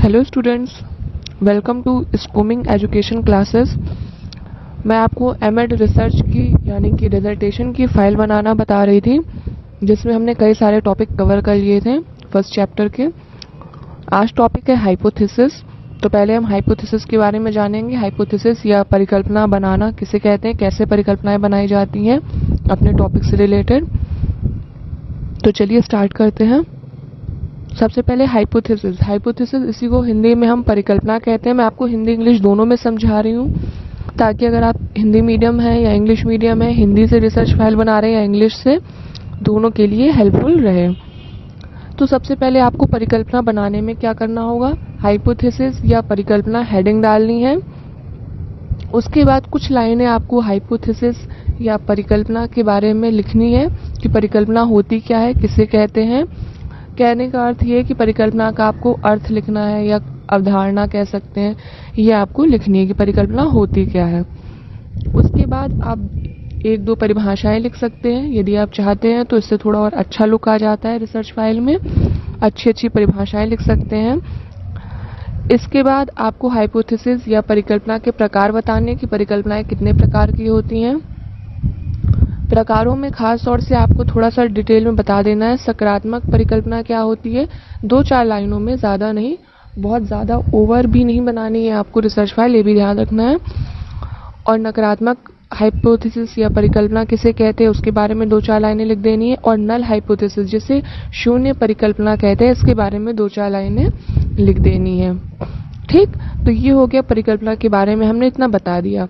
Hello students, welcome to Schooming education classes. मैं आपको MEd research की यानी कि डिसर्टेशन की फाइल बनाना बता रही थी, जिसमें हमने कई सारे टॉपिक कवर कर लिए थे फर्स्ट चैप्टर के। आज टॉपिक है हाइपोथेसिस। तो पहले हम हाइपोथेसिस के बारे में जानेंगे। हाइपोथेसिस या परिकल्पना बनाना किसे कहते हैं, कैसे परिकल्पनाएं बनाई जाती हैं अपने टॉपिक से रिलेटेड। तो चलिए स्टार्ट करते हैं। सबसे पहले हाइपोथेसिस। हाइपोथेसिस इसी को हिंदी में हम परिकल्पना कहते हैं। मैं आपको हिंदी इंग्लिश दोनों में समझा रही हूँ, ताकि अगर आप हिंदी मीडियम है या इंग्लिश मीडियम है, हिंदी से रिसर्च फाइल बना रहे हैं या इंग्लिश से, दोनों के लिए हेल्पफुल रहे। तो सबसे पहले आपको परिकल्पना बनाने में क्या करना होगा, हाइपोथेसिस या परिकल्पना हेडिंग डालनी है। उसके बाद कुछ लाइनें आपको हाइपोथेसिस या परिकल्पना के बारे में लिखनी है कि परिकल्पना होती क्या है, किसे कहते हैं। कहने का अर्थ ये कि परिकल्पना का आपको अर्थ लिखना है या अवधारणा कह सकते हैं, ये आपको लिखनी है कि परिकल्पना होती क्या है। उसके बाद आप एक दो परिभाषाएं लिख सकते हैं यदि आप चाहते हैं, तो इससे थोड़ा और अच्छा लुक आ जाता है रिसर्च फाइल में। अच्छी अच्छी परिभाषाएं लिख सकते हैं। इसके बाद आपको हाइपोथेसिस या परिकल्पना के प्रकार बताने कि परिकल्पनाएं कितने प्रकार की होती हैं। प्रकारों में खास तौर से आपको थोड़ा सा डिटेल में बता देना है। सकारात्मक परिकल्पना क्या होती है, 2-4 लाइनों में, ज़्यादा नहीं, बहुत ज़्यादा ओवर भी नहीं बनानी है आपको रिसर्च फाइल, ये भी ध्यान रखना है। और नकारात्मक हाइपोथेसिस या परिकल्पना किसे कहते हैं उसके बारे में 2-4 लाइनें लिख देनी है। और नल हाइपोथेसिस जिसे शून्य परिकल्पना कहते हैं, इसके बारे में 2-4 लाइनें लिख देनी है। ठीक, तो ये हो गया परिकल्पना के बारे में, हमने इतना बता दिया।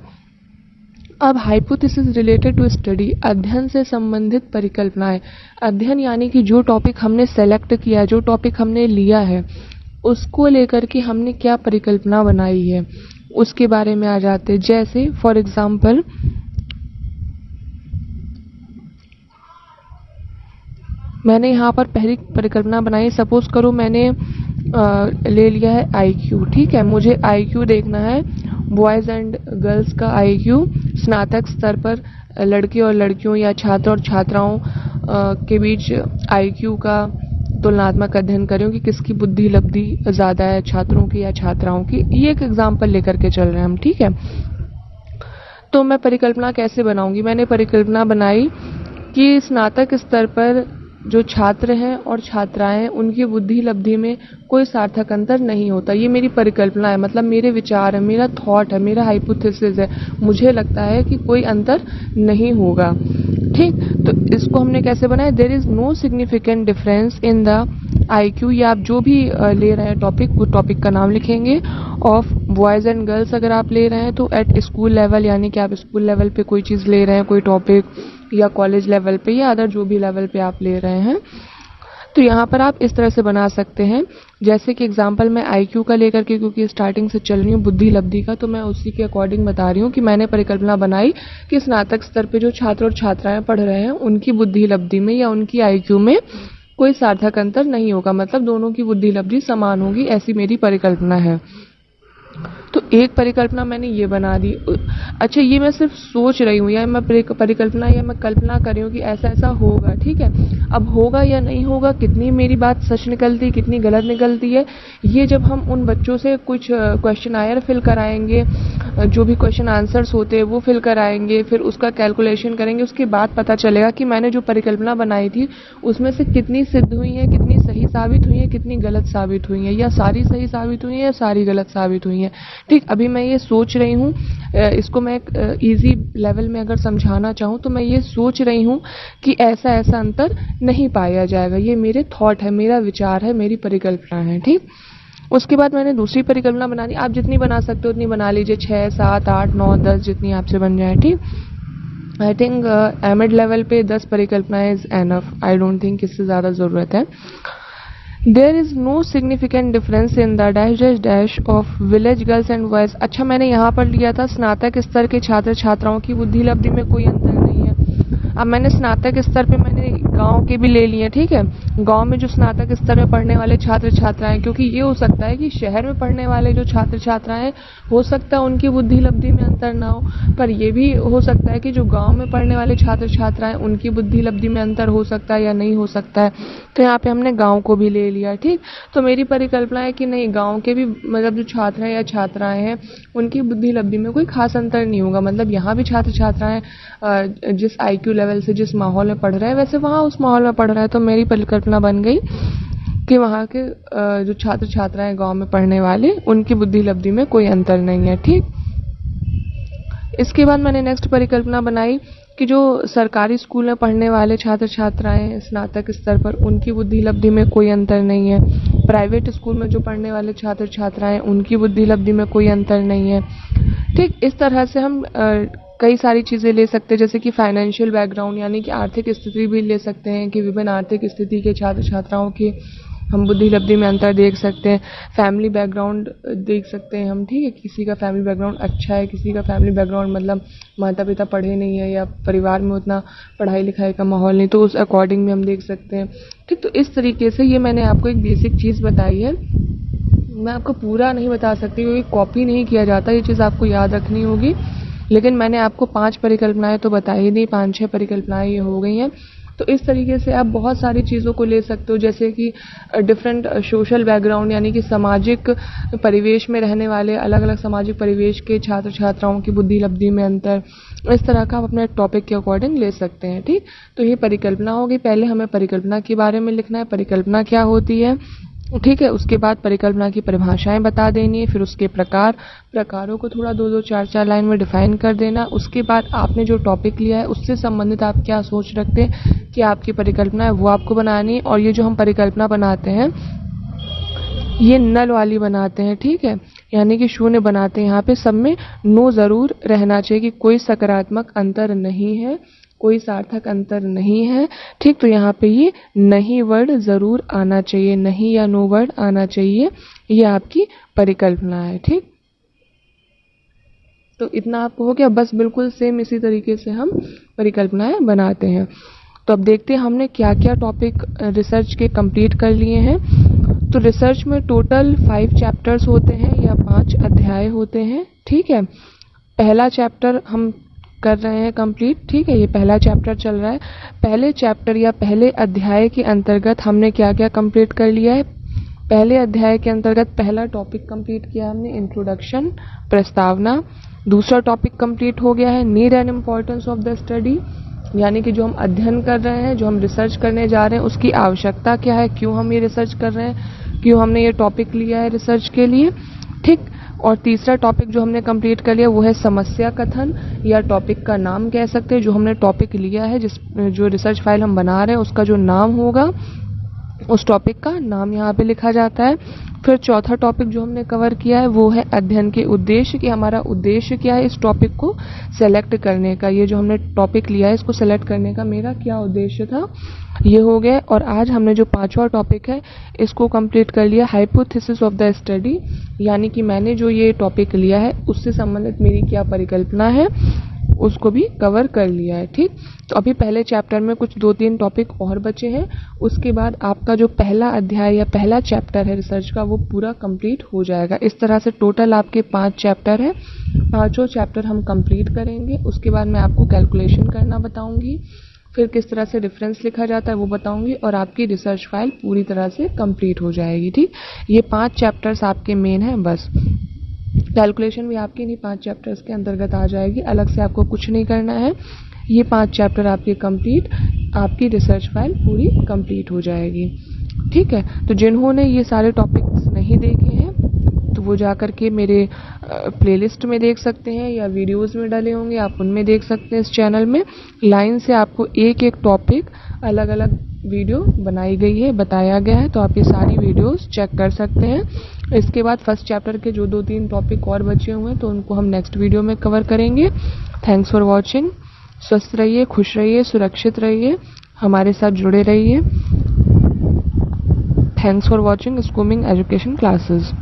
अब हाइपोथेसिस रिलेटेड टू स्टडी, अध्ययन से संबंधित परिकल्पनाएं। अध्ययन यानी कि जो टॉपिक हमने सेलेक्ट किया, जो टॉपिक हमने लिया है, उसको लेकर के हमने क्या परिकल्पना बनाई है, उसके बारे में आ जाते हैं। जैसे फॉर एग्जाम्पल, मैंने यहाँ पर पहली परिकल्पना बनाई। सपोज करो मैंने ले लिया है IQ। ठीक है, मुझे IQ देखना है, बॉयज़ एंड गर्ल्स का IQ स्नातक स्तर पर लड़के और लड़कियों या छात्र और छात्राओं के बीच IQ का तुलनात्मक अध्ययन करें कि किसकी बुद्धि लब्धि ज़्यादा है, छात्रों की या छात्राओं की। ये एक एग्जाम्पल लेकर के चल रहे हैं हम। ठीक है, तो मैं परिकल्पना कैसे बनाऊंगी। मैंने परिकल्पना बनाई कि स्नातक स्तर पर जो छात्र हैं और छात्राएं हैं, उनकी बुद्धि लब्धि में कोई सार्थक अंतर नहीं होता। ये मेरी परिकल्पना है, मतलब मेरे विचार है, मेरा थॉट है, मेरा हाइपोथेसिस है। मुझे लगता है कि कोई अंतर नहीं होगा। ठीक, तो इसको हमने कैसे बनाया, there is no significant difference in the IQ, या आप जो भी ले रहे हैं टॉपिक, वो टॉपिक का नाम लिखेंगे, ऑफ बॉयज़ एंड गर्ल्स। अगर आप ले रहे हैं तो एट स्कूल लेवल, यानी कि आप स्कूल लेवल पे कोई चीज़ ले रहे हैं, कोई टॉपिक, या कॉलेज लेवल पे, या अदर जो भी लेवल पे आप ले रहे हैं, तो यहाँ पर आप इस तरह से बना सकते हैं। जैसे कि एग्जांपल मैं IQ का लेकर के, क्योंकि स्टार्टिंग से चल रही हूँ बुद्धि लब्धि का, तो मैं उसी के अकॉर्डिंग बता रही हूँ कि मैंने परिकल्पना बनाई कि स्नातक स्तर पे जो छात्र और छात्राएं पढ़ रहे हैं, उनकी बुद्धि लब्धि में या उनकी IQ में कोई सार्थक अंतर नहीं होगा, मतलब दोनों की बुद्धि लब्धि समान होगी, ऐसी मेरी परिकल्पना है। तो एक परिकल्पना मैंने ये बना दी। अच्छा, ये मैं सिर्फ सोच रही हूँ, या मैं परिकल्पना या मैं कल्पना कर रही हूँ कि ऐसा ऐसा होगा। ठीक है, अब होगा या नहीं होगा, कितनी मेरी बात सच निकलती, कितनी गलत निकलती है, ये जब हम उन बच्चों से कुछ क्वेश्चनायर फिल कराएंगे, जो भी क्वेश्चन आंसर्स होते हैं वो फिल कराएंगे, फिर उसका कैलकुलेशन करेंगे, उसके बाद पता चलेगा कि मैंने जो परिकल्पना बनाई थी उसमें से कितनी सिद्ध हुई है, कितनी सही साबित हुई है, कितनी गलत साबित हुई है, या सारी सही साबित हुई है या सारी गलत साबित हुई है। ठीक, अभी मैं ये सोच रही हूँ, इसको मैं एक इजी लेवल में अगर समझाना चाहूँ तो मैं ये सोच रही हूँ कि ऐसा ऐसा अंतर नहीं पाया जाएगा। ये मेरे थॉट है, मेरा विचार है, मेरी परिकल्पना है। ठीक, उसके बाद मैंने दूसरी परिकल्पना बना दी। आप जितनी बना सकते हो उतनी बना लीजिए, 6, 7, 8, 9, 10, जितनी आपसे बन जाए। ठीक, आई थिंक एमएड लेवल पे 10 परिकल्पनाएं is enough. I don't think इससे ज़्यादा ज़रूरत है। There is no significant difference in the dash dash dash of village girls and boys. अच्छा, मैंने यहाँ पर लिया था स्नातक स्तर के छात्र छात्राओं की बुद्धि लब्धि में कोई अंतर नहीं है। अब मैंने स्नातक स्तर पे मैंने मैंने गांव के भी ले लिए, ठीक है। गांव में जो स्नातक स्तर में पढ़ने वाले छात्र छात्राएं, क्योंकि ये हो सकता है कि शहर में पढ़ने वाले जो छात्र छात्राएं हो सकता है उनकी बुद्धि लब्धि में अंतर ना हो, पर ये भी हो सकता है कि जो गांव में पढ़ने वाले छात्र छात्राएं उनकी बुद्धि लब्धि में अंतर हो सकता है या नहीं हो सकता है। तो यहाँ पे हमने गाँव को भी ले लिया, ठीक। तो मेरी परिकल्पना है कि नहीं, गाँव के भी मतलब जो छात्र हैं या छात्राएं हैं उनकी बुद्धि लब्धि में कोई खास अंतर नहीं होगा। मतलब यहाँ भी छात्र छात्राएं जिस IQ लेवल से जिस माहौल में पढ़ रहे हैं वैसे वहाँ उस माहौल में पढ़ रहे हैं। तो मेरी परिकल्पना बन गई कि वहाँ के जो छात्र छात्राएं गांव में पढ़ने वाले उनकी बुद्धि लब्धि में कोई अंतर नहीं है, ठीक। इसके बाद मैंने नेक्स्ट परिकल्पना बनाई कि जो सरकारी स्कूल में पढ़ने वाले छात्र छात्राएं स्नातक स्तर पर उनकी बुद्धि लब्धि में कोई अंतर नहीं है। प्राइवेट स्कूल में जो पढ़ने वाले छात्र छात्राएं उनकी बुद्धि लब्धि में कोई अंतर नहीं है, ठीक। इस तरह से हम कई सारी चीज़ें ले सकते हैं, जैसे कि फाइनेंशियल बैकग्राउंड यानी कि आर्थिक स्थिति भी ले सकते हैं कि विभिन्न आर्थिक स्थिति के छात्र छात्राओं की हम बुद्धि लब्धि में अंतर देख सकते हैं। फैमिली बैकग्राउंड देख सकते हैं हम, ठीक है। किसी का फैमिली बैकग्राउंड अच्छा है, किसी का फैमिली बैकग्राउंड मतलब माता पिता पढ़े नहीं है या परिवार में उतना पढ़ाई लिखाई का माहौल नहीं, तो उस अकॉर्डिंग में हम देख सकते हैं, ठीक। तो इस तरीके से ये मैंने आपको एक बेसिक चीज़ बताई है। मैं आपको पूरा नहीं बता सकती क्योंकि कॉपी नहीं किया जाता, ये चीज़ आपको याद रखनी होगी। लेकिन मैंने आपको 5 परिकल्पनाएं तो बता ही दी, 5-6 परिकल्पनाएं ये हो गई हैं। तो इस तरीके से आप बहुत सारी चीज़ों को ले सकते हो, जैसे कि डिफरेंट सोशल बैकग्राउंड यानी कि सामाजिक परिवेश में रहने वाले अलग अलग सामाजिक परिवेश के छात्र छात्राओं की बुद्धि लब्धि में अंतर, इस तरह का आप अपने टॉपिक के अकॉर्डिंग ले सकते हैं, ठीक। तो ये परिकल्पना होगी। पहले हमें परिकल्पना के बारे में लिखना है, परिकल्पना क्या होती है, ठीक है। उसके बाद परिकल्पना की परिभाषाएं बता देनी है, फिर उसके प्रकारों को थोड़ा 2-2 4-4 लाइन में डिफाइन कर देना। उसके बाद आपने जो टॉपिक लिया है उससे संबंधित आप क्या सोच रखते हैं कि आपकी परिकल्पना है वो आपको बनानी है। और ये जो हम परिकल्पना बनाते हैं ये नल वाली बनाते हैं, ठीक है, यानी कि शून्य बनाते हैं। यहाँ पे सब में नो ज़रूर रहना चाहिए कि कोई सकारात्मक अंतर नहीं है, कोई सार्थक अंतर नहीं है, ठीक। तो यहाँ पे ये नहीं वर्ड ज़रूर आना चाहिए, नहीं या नो वर्ड आना चाहिए, ये आपकी परिकल्पना है, ठीक। तो इतना आपको हो गया। बस बिल्कुल सेम इसी तरीके से हम परिकल्पनाएं बनाते हैं। तो अब देखते हैं हमने क्या क्या टॉपिक रिसर्च के कंप्लीट कर लिए हैं। तो रिसर्च में टोटल 5 चैप्टर्स होते हैं या 5 अध्याय होते हैं, ठीक है। पहला चैप्टर हम कर रहे हैं कंप्लीट, ठीक है। ये पहला चैप्टर चल रहा है। पहले चैप्टर या पहले अध्याय के अंतर्गत हमने क्या क्या कंप्लीट कर लिया है। पहले अध्याय के अंतर्गत पहला टॉपिक कंप्लीट किया हमने, इंट्रोडक्शन, प्रस्तावना। दूसरा टॉपिक कंप्लीट हो गया है, need and importance of the study, यानी कि जो हम अध्ययन कर रहे हैं, जो हम रिसर्च करने जा रहे हैं उसकी आवश्यकता क्या है, क्यों हम ये रिसर्च कर रहे हैं, क्यों हमने ये टॉपिक लिया है रिसर्च के लिए, ठीक। और तीसरा टॉपिक जो हमने कंप्लीट कर लिया वो है समस्या कथन, या टॉपिक का नाम कह सकते हैं। जो हमने टॉपिक लिया है, जो रिसर्च फाइल हम बना रहे हैं उसका जो नाम होगा उस टॉपिक का नाम यहाँ पे लिखा जाता है। फिर चौथा टॉपिक जो हमने कवर किया है वो है अध्ययन के उद्देश्य, कि हमारा उद्देश्य क्या है इस टॉपिक को सेलेक्ट करने का। ये जो हमने टॉपिक लिया है इसको सेलेक्ट करने का मेरा क्या उद्देश्य था, ये हो गया। और आज हमने जो 5वां टॉपिक है इसको कंप्लीट कर लिया, हाइपोथेसिस ऑफ द स्टडी, यानी कि मैंने जो ये टॉपिक लिया है उससे संबंधित मेरी क्या परिकल्पना है उसको भी कवर कर लिया है, ठीक। तो अभी पहले चैप्टर में कुछ 2-3 टॉपिक और बचे हैं, उसके बाद आपका जो पहला अध्याय या पहला चैप्टर है रिसर्च का वो पूरा कंप्लीट हो जाएगा। इस तरह से टोटल आपके 5 चैप्टर है, 5 चैप्टर हम कंप्लीट करेंगे। उसके बाद मैं आपको कैलकुलेशन करना बताऊंगी, फिर किस तरह से रेफरेंस लिखा जाता है वो बताऊंगी, और आपकी रिसर्च फाइल पूरी तरह से कंप्लीट हो जाएगी, ठीक। ये 5 चैप्टर्स आपके मेन हैं, बस कैलकुलेशन भी आपकी नहीं 5 चैप्टर्स के अंतर्गत आ जाएगी, अलग से आपको कुछ नहीं करना है। ये 5 चैप्टर आपके कंप्लीट, आपकी रिसर्च फाइल पूरी कंप्लीट हो जाएगी, ठीक है। तो जिन्होंने ये सारे टॉपिक्स नहीं देखे हैं तो वो जाकर के मेरे प्लेलिस्ट में देख सकते हैं, या वीडियोस में डाले होंगे आप उनमें देख सकते हैं। इस चैनल में लाइन से आपको एक एक टॉपिक अलग अलग वीडियो बनाई गई है, बताया गया है, तो आप ये सारी वीडियोस चेक कर सकते हैं। इसके बाद फर्स्ट चैप्टर के जो 2-3 टॉपिक और बचे हुए हैं तो उनको हम नेक्स्ट वीडियो में कवर करेंगे। Thanks for watching. स्वस्थ रहिए, खुश रहिए, सुरक्षित रहिए, हमारे साथ जुड़े रहिए। Thanks for watching Schooming education classes.